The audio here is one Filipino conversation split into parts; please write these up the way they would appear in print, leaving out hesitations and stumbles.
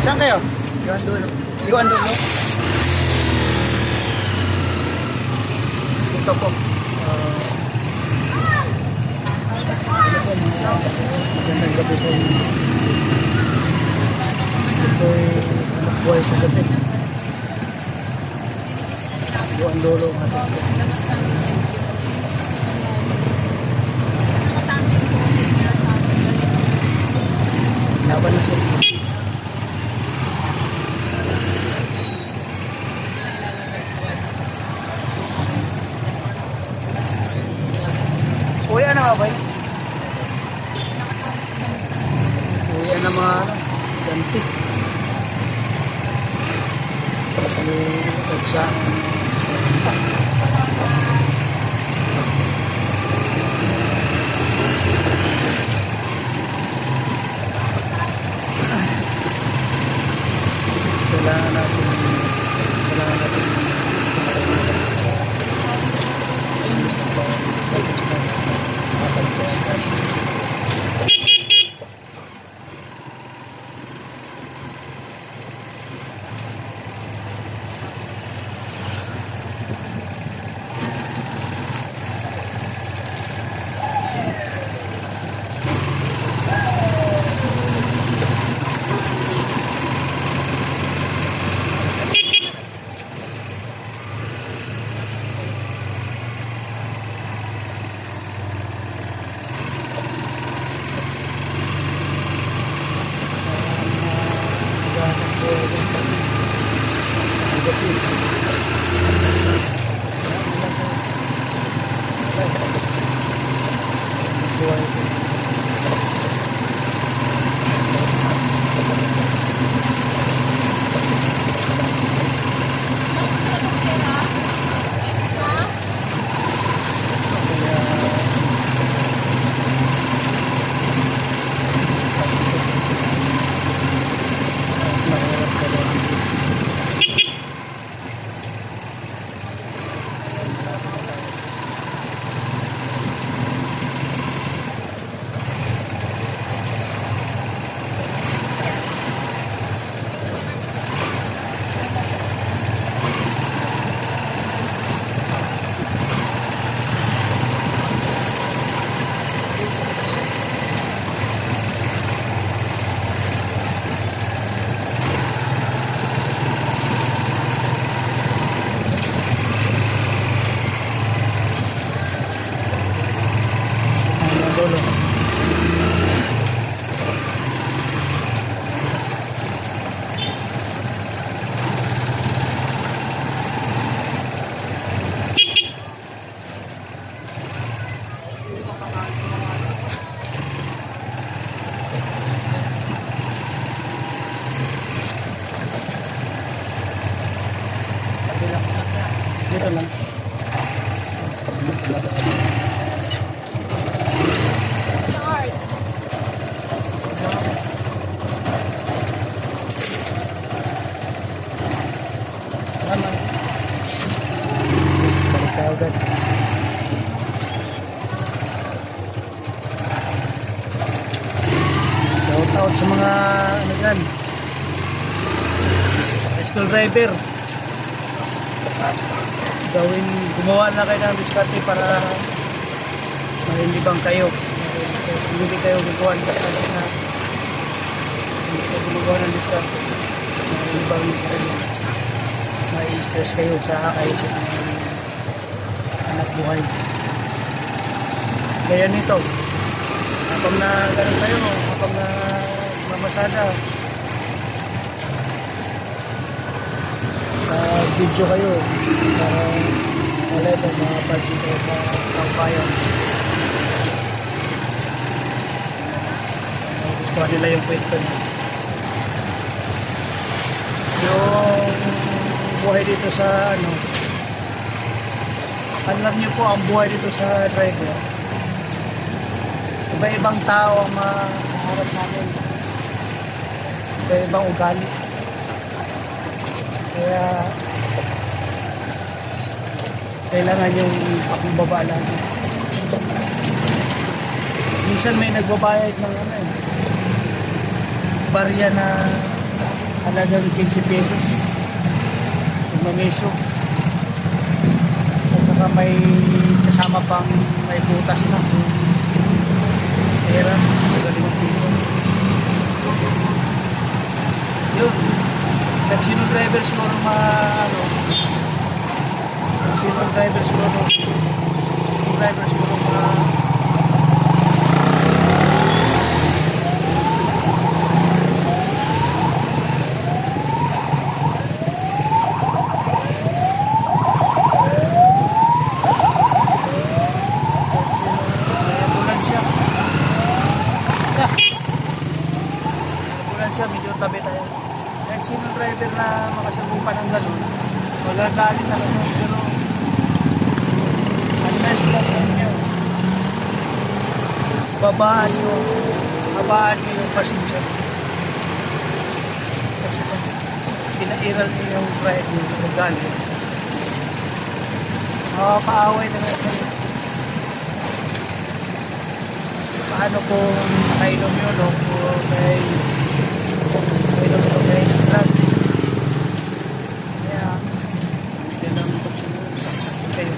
Saan kayo? Iwan dulo. Iwan dulo. Ito po. Ano po mga magandang gabi sa inyo. Ito'y buhay sa gabi. Iwan dulo ang ating po. Laban na sila. Uwi na ba? Uwi na mga ganti. Kailangan natin dito lang. Shout out sa mga ano dyan, school driver. Gumawa na kayo ng diskarte para malilibang kayo. Hindi kayo gumawa ng diskarte na hindi kayo gumawa ng diskarte. Malilibang kayo. Mai-stress kayo sa kakaisip ng anak buhay. Kaya nito, kapag na ganun kayo, kapag na mamasada, video kayo para wala ito mga pansin kayo kampayan. Gusto nila yung kwento niya. Yung buhay dito sa ano, alam niyo po ang buhay dito sa driver. Iba-ibang tao ang maharap namin. Iba-ibang ugali. Kaya kailangan yung pakumbaba lang. Minsan may nagbabayad ng ano, barya na halagang 15 pesos. Yung mamiso. At saka may kasama pang may butas na. Pera, halagang 5 piso. Yun. At sino driver siguro sino driver siguro medyo tabi tayo. Kahit sino driver na makasagupan ng gano'n, magagaling na kami. Pero advice ko lang sa inyo, babaan nyo yung pasensya. Kasi pag pinairal nyo yung drive nyo, magagaling, makakaaway na kayo. Paano kung nakainom yun o kay drug. Kaya hindi lang ito saksak kayo.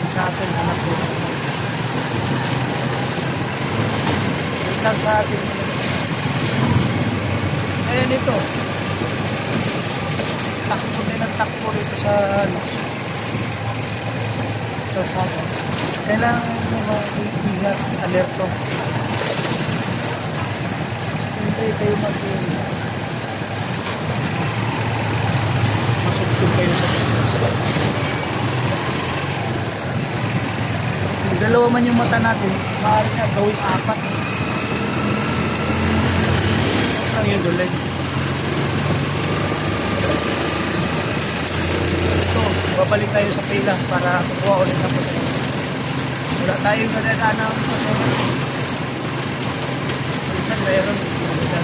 Sa atin anak ko lang sa atin. Ayan ito, takbo din ang takbo rito sa atin. Kailangan mo mag-ingat, alerto. Hindi kayo masuksog kayo sa business. Kung dalawa man yung mata natin, maaari na gawin 4. Ang yung dulig. Ito, babalik tayo sa pila para kukuha ulit ang pasaya. Wala tayong nadadaan ng pasaya. Minsan mayroon. So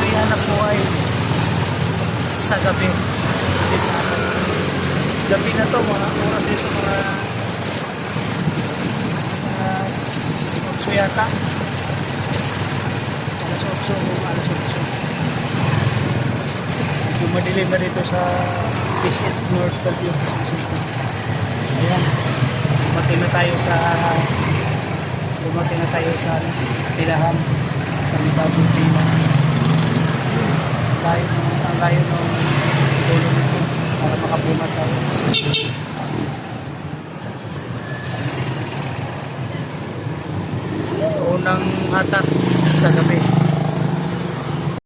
yan po ay sa gabi. Gabi na to, mga oras ito, mga 8 yata. Alas 8. Yung madilim na dito sa Visit North Calio. Ayan, dumating na tayo sa Tilahan, Panibagong Pila. Ang layo ng dulo nito para makapunat tayo. Unang hatak sa gabi.